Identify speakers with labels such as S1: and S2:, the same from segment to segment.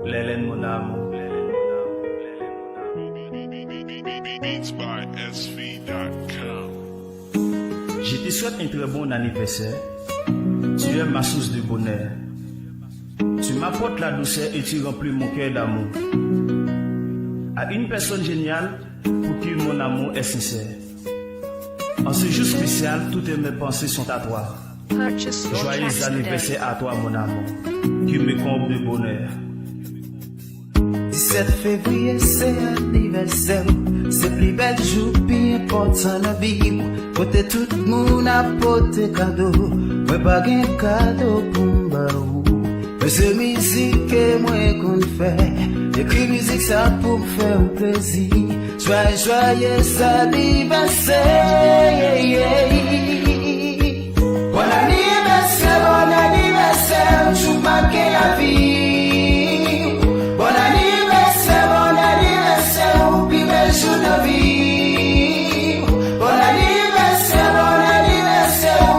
S1: L'Hélène mon amour. Je te souhaite un très bon anniversaire. Tu es ma source de bonheur. Tu m'apportes la douceur et tu remplis mon cœur d'amour. À une personne géniale pour qui mon amour est sincère. En ce jour spécial, toutes mes pensées sont à toi. Joyeux anniversaire à toi, mon amour, qui me comble de bonheur.
S2: 17 février, c'est anniversaire. C'est plus bel jour, plus important la vie. Côté tout le monde a porté cadeau. Moi, pas de cadeau pour m'baou. Mais c'est musique que moi qu'on fait. Écrit musique ça pour me faire un plaisir. Joyeux anniversaire. Bon anniversaire, tu marques la vie. Bon anniversaire, oublie mes jours de vie. Bon anniversaire,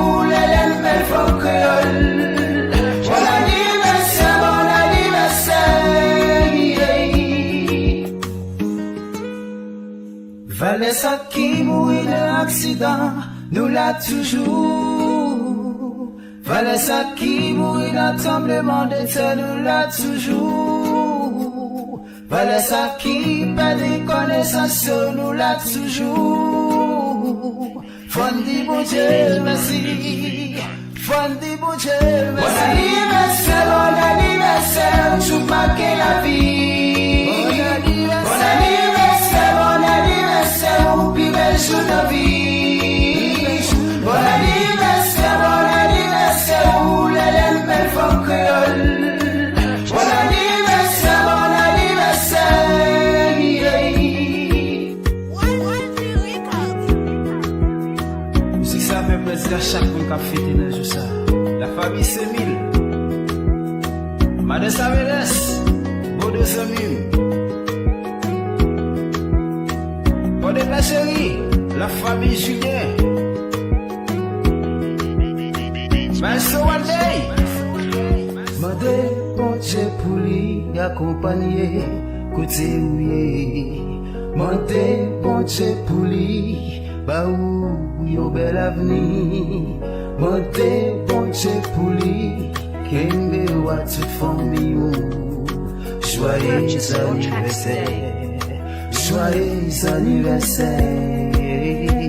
S2: où l'Hélène belle femme créole. Bon anniversaire. Vanessa qui mourit d'un accident, nous l'a toujours. Vanessa qui mourit d'un tremblement de terre, nous l'a toujours. Vanessa qui perd des connaissances, nous l'a toujours. Fondi bon Dieu, merci. Fondi bon Dieu, merci. Bon anniversaire, tu marques la vie. Bon anniversaire, oublie mes jours de vie. Bon anniversaire, où l'Hélène belle femme créole. Bon anniversaire, musique ça fait plaisir à chaque monde qui a fêté dans le jour ça. La famille Semil, Madame Samedes, Bodo Samim, Bodo la chérie, la famille Julien. Mais so one day, mandé bon Dieu pour lui accompagner côté oué. Mandé bon Dieu pour lui ba ou yo bel avenir. Mandé bon Dieu pour lui kembe wa toute famille. Joyeux anniversaire, joyeux anniversaire.